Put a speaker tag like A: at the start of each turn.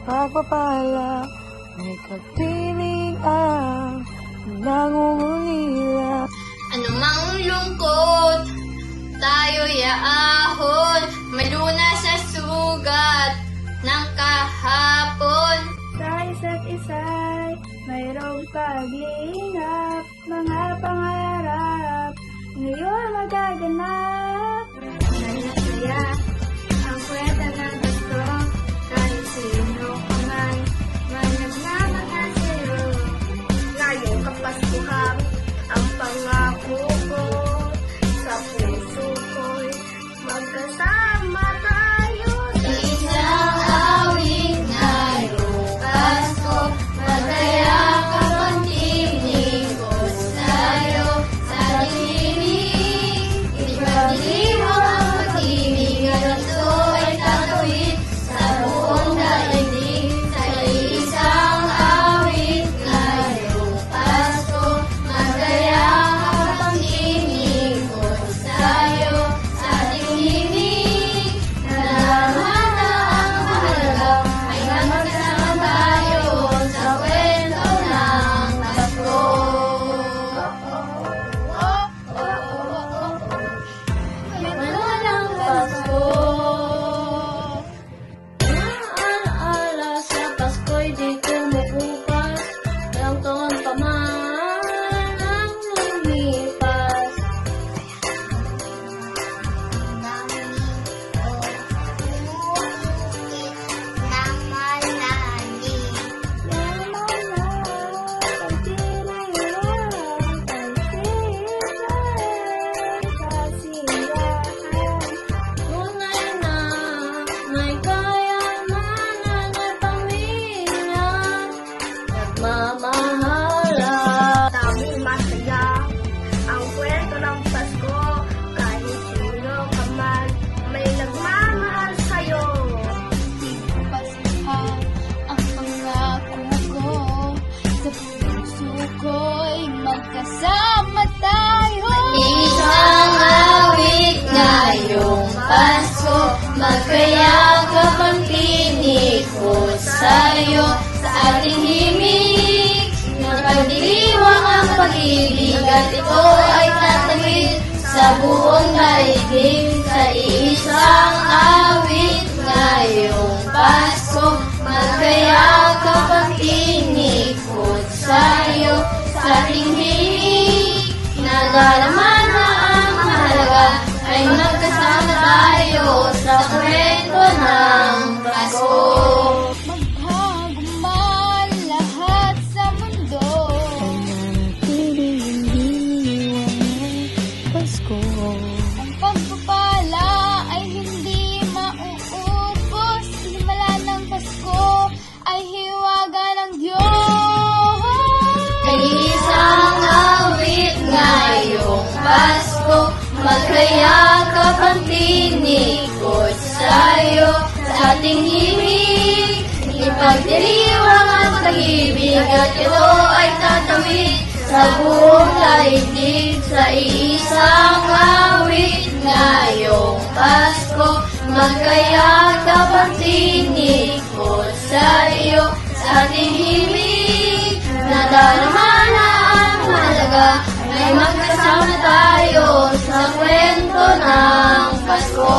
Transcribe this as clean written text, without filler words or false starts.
A: pagpapala, may pagtiling ang nangungulila.
B: Anumang lungkot, tayo'y aahon, maluna sa sugat ng kahapon.
C: Sa isa't isa'y mayroong paglingap, mga pangarap ngayon magaganap. Masaya ang kwenta ng gusto, kahit sino ka man, may nagmamahal sa'yo. Ngayong kapaskuhan, ang pangako ko, sa puso ko'y magkasama tayo.
B: Isang awit ngayong Pasko, magkayakap ang tinig ko sa'yo. Sa tinig, ipagdiwang ang pag-ibig at ito ay tatawid sa buong daigdig. Sa isang awit ngayong Pasko, magkayakap ang tinig ko sa'yo. Sa tinig, nalaman na ang mahalaga ay magkasama tayo sa kwento ng Pasko. Madalang Pasko.
C: Alaala sa Pasko'y di kumukupas, ilang taon pa man ang lumipas. Naman na pagtirayan, kasiyahan. Tunay na may kayamanan at pamilya, nagmamahala. Tamang masaya ang kwento ng Pasko, kahit sino ka man, may nagmamahal sa'yo.
B: Paskuhan ang pangako ko, sa puso ko'y magkasama tayo. Isang awit ngayong Pasko, magkayakap ang tinig ko sa'yo. Sa ating himig, napagdiriwang ang pag-ibig at ito ay tatawid sa buong daigdig. Sa isang awit ngayong Pasko, magkayakap ang tinig ko sa'yo. Sa ating himig, nalalaman na ang mahalaga ay magkasama tayo sa kwento ng Pasko. Magbago man lahat sa mundo,
A: Manatiling hindi iwan ng Pasko.
B: ang pagpapala ay hindi mauubos. Himala ng Pasko ay hiwaga ng Diyos. Isang awit ngayong Pasko, magkayakap ang tinig ko sa'yo. Sa ating himig, ipagdiriwang ang pag-ibig at ito ay tatawid sa buong daigdig. Sa isang awit ngayong Pasko, magkayakap ang tinig ko sa'yo. Sa ating himig, nadarama na ang mahalaga ay magkasama tayo sa kwento ng Pasko.